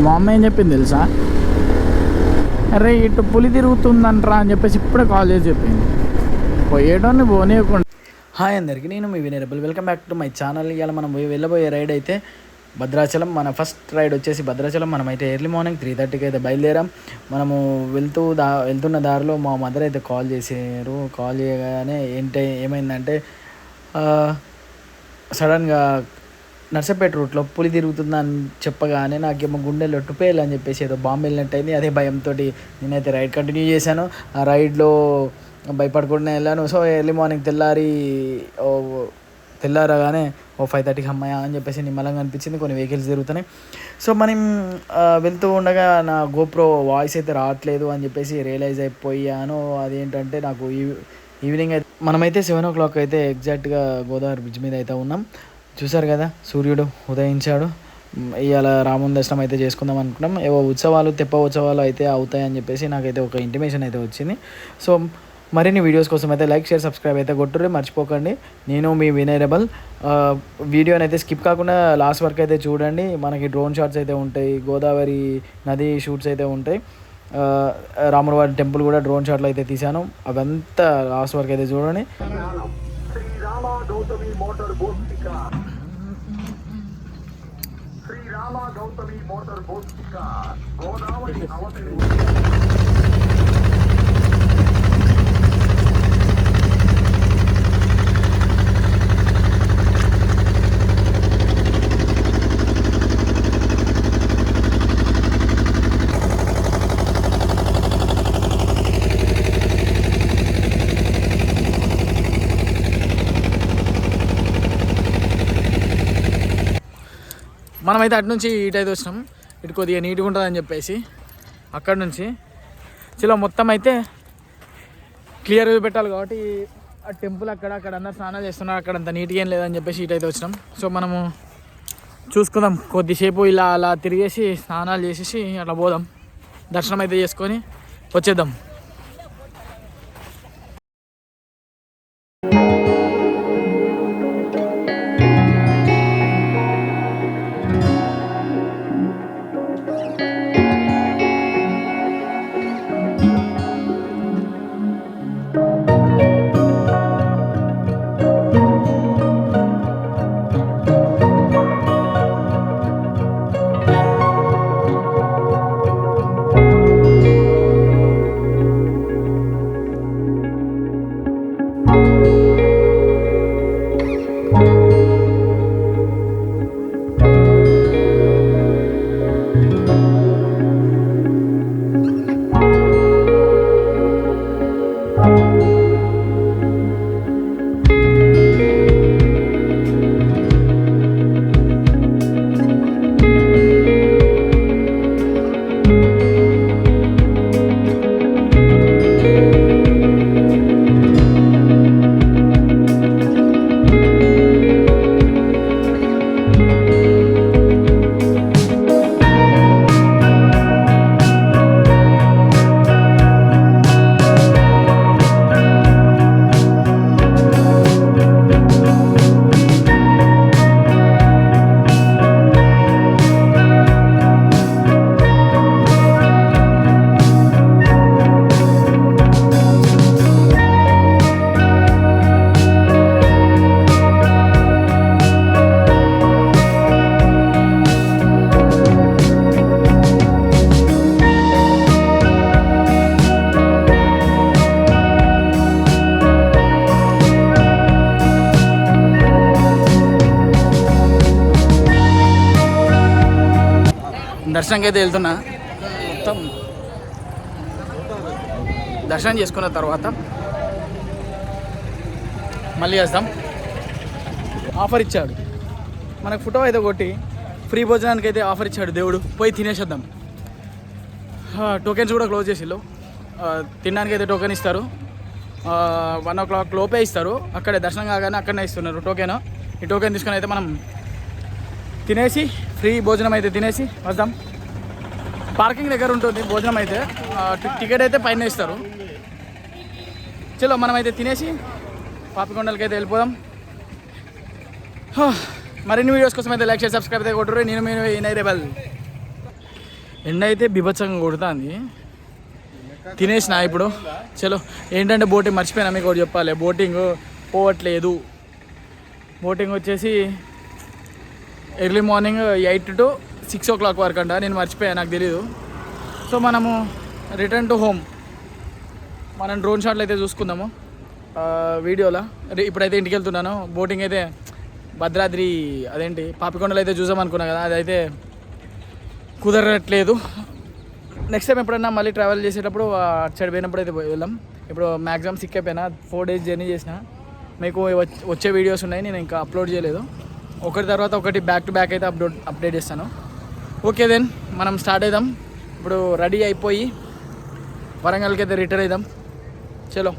మా అమ్మ ఏం చెప్పింది తెలుసా, అరే ఇటు పులి తిరుగుతుందంటరా అని చెప్పేసి ఇప్పుడే కాల్ చేసి చెప్పింది. పోయేటోని పోనీయకుండా. హాయ్ అందరికీ, నేను మీ వినరబుల్. Welcome back to my channel. ఇవాళ మనం వెళ్ళబోయే రైడ్ అయితే భద్రాచలం. మన ఫస్ట్ రైడ్ వచ్చేసి భద్రాచలం. మనమైతే ఎర్లీ మార్నింగ్ 3:30కి అయితే బయలుదేరాం. మనము వెళ్తున్న దారిలో మా మదర్ అయితే కాల్ చేశారు. కాల్ చేయగానే ఏమైందంటే సడన్గా నర్సపేట రూట్లో పులి తిరుగుతుందని చెప్పగానే నాకేమో గుండెల్లో టుపేలు అని చెప్పేసి ఏదో బాంబు వెళ్ళినట్టు అయింది. అదే భయంతో నేనైతే రైడ్ కంటిన్యూ చేశాను. ఆ రైడ్లో భయపడకుండా వెళ్ళాను. సో ఎర్లీ మార్నింగ్ తెల్లారగానే 5:30కి అమ్మాయి అని చెప్పేసి నిమ్మలంగా అనిపించింది. కొన్ని వెహికల్స్ తిరుగుతున్నాయి. సో మనం వెళ్తూ ఉండగా నా గోప్రో వాయిస్ అయితే రావట్లేదు అని చెప్పేసి రియలైజ్ అయిపోయాను. అదేంటంటే నాకు ఈవినింగ్ అయితే మనమైతే 7 o'clock అయితే ఎగ్జాక్ట్గా గోదావరి బ్రిడ్జ్ మీద అయితే ఉన్నాం. చూసారు కదా, సూర్యుడు ఉదయించాడు. ఇవాళ రాముని దర్శనం అయితే చేసుకుందాం అనుకున్నాం. ఏవో తెప్ప ఉత్సవాలు అయితే అవుతాయని చెప్పేసి నాకైతే ఒక ఇంటిమేషన్ అయితే వచ్చింది. సో మరిన్ని వీడియోస్ కోసం అయితే లైక్, షేర్, సబ్స్క్రైబ్ అయితే కొట్టుర్రి మర్చిపోకండి. నేను మీ వినరబుల్. వీడియోని అయితే స్కిప్ కాకుండా లాస్ట్ వరకు అయితే చూడండి. మనకి డ్రోన్ షాట్స్ అయితే ఉంటాయి, గోదావరి నది షూట్స్ అయితే ఉంటాయి. రాములవారి టెంపుల్ కూడా డ్రోన్ షాట్లు అయితే తీశాను. అవంతా లాస్ట్ వరకు అయితే చూడండి. శ్రీరామ గౌతమి మోటార్ బోట్ గోదావరి అవతలి. మనమైతే అటు నుంచి ఇటైతే వచ్చినాం. ఇటు కొద్దిగా నీట్గా ఉంటుందని చెప్పేసి అక్కడ నుంచి చిలో మొత్తం అయితే క్లియర్గా పెట్టాలి కాబట్టి ఆ టెంపుల్ అక్కడ అందరు స్నానాలు చేస్తున్నారు. అక్కడ అంత నీట్గా ఏం లేదని చెప్పేసి ఇటైతే వచ్చినాం. సో మనము చూసుకుందాం, కొద్దిసేపు ఇలా అలా తిరిగేసి స్నానాలు చేసేసి అట్లా పోదాం, దర్శనం అయితే చేసుకొని వచ్చేద్దాం. దర్శనంకి అయితే వెళ్తున్నా. మొత్తం దర్శనం చేసుకున్న తర్వాత మళ్ళీ చేస్తాం. ఆఫర్ ఇచ్చాడు మనకు, ఫోటో అయితే కొట్టి ఫ్రీ భోజనానికి అయితే ఆఫర్ ఇచ్చాడు దేవుడు. పోయి తినేసేద్దాం. టోకెన్స్ కూడా క్లోజ్ చేసిళ్ళు. తినడానికి అయితే టోకెన్ ఇస్తారు, 1 o'clock లోపే ఇస్తారు. అక్కడే దర్శనం కాగానే అక్కడనే ఇస్తున్నారు టోకెన్. ఈ టోకెన్ తీసుకొని అయితే మనం తినేసి ఫ్రీ భోజనం అయితే తినేసి వద్దాం. పార్కింగ్ దగ్గర ఉంటుంది భోజనం అయితే, టికెట్ అయితే పైన ఇస్తారు. చలో మనమైతే తినేసి పాపికొండలకి అయితే వెళ్ళిపోదాం. మరిన్ని వీడియోస్ కోసం అయితే లైక్ చేసి సబ్స్క్రైబ్ అయితే కొట్టుర్రి. నేను మీ వినరబుల్. ఎండ అయితే బీభత్సంగా కొడుతుంది. తినేసిన ఇప్పుడు. చలో ఏంటంటే బోటింగ్ మర్చిపోయినా, మీకు ఒకటి చెప్పాలి. బోటింగ్ పోవట్లేదు. బోటింగ్ వచ్చేసి ఎర్లీ మార్నింగ్ 8 to 6 o'clock వరకు అంట. నేను మర్చిపోయాను, నాకు తెలీదు. సో మనము రిటర్న్ టు హోమ్. మనం డ్రోన్ షాట్లు అయితే చూసుకుందాము వీడియోలో. ఇప్పుడైతే ఇంటికి వెళ్తున్నాను. బోటింగ్ అయితే భద్రాద్రి అదేంటి పాపికొండలు అయితే చూసామనుకున్నా కదా, అదైతే కుదరట్లేదు. నెక్స్ట్ టైం ఎప్పుడన్నా మళ్ళీ ట్రావెల్ చేసేటప్పుడు అటు సైడ్ పోయినప్పుడు అయితే వెళ్దాం. ఇప్పుడు మ్యాక్సిమం సిక్ అయిపోయినా, 4 days జర్నీ చేసిన. మీకు వచ్చే వీడియోస్ ఉన్నాయి, నేను ఇంకా అప్లోడ్ చేయలేదు. ఒకటి తర్వాత ఒకటి బ్యాక్ టు బ్యాక్ అయితే అప్డేట్ చేస్తాను. ఓకే దెన్ మనం స్టార్ట్ అవుదాం. ఇప్పుడు రెడీ అయిపోయి వరంగల్కి అయితే రిటర్న్ అవుదాం. చలో.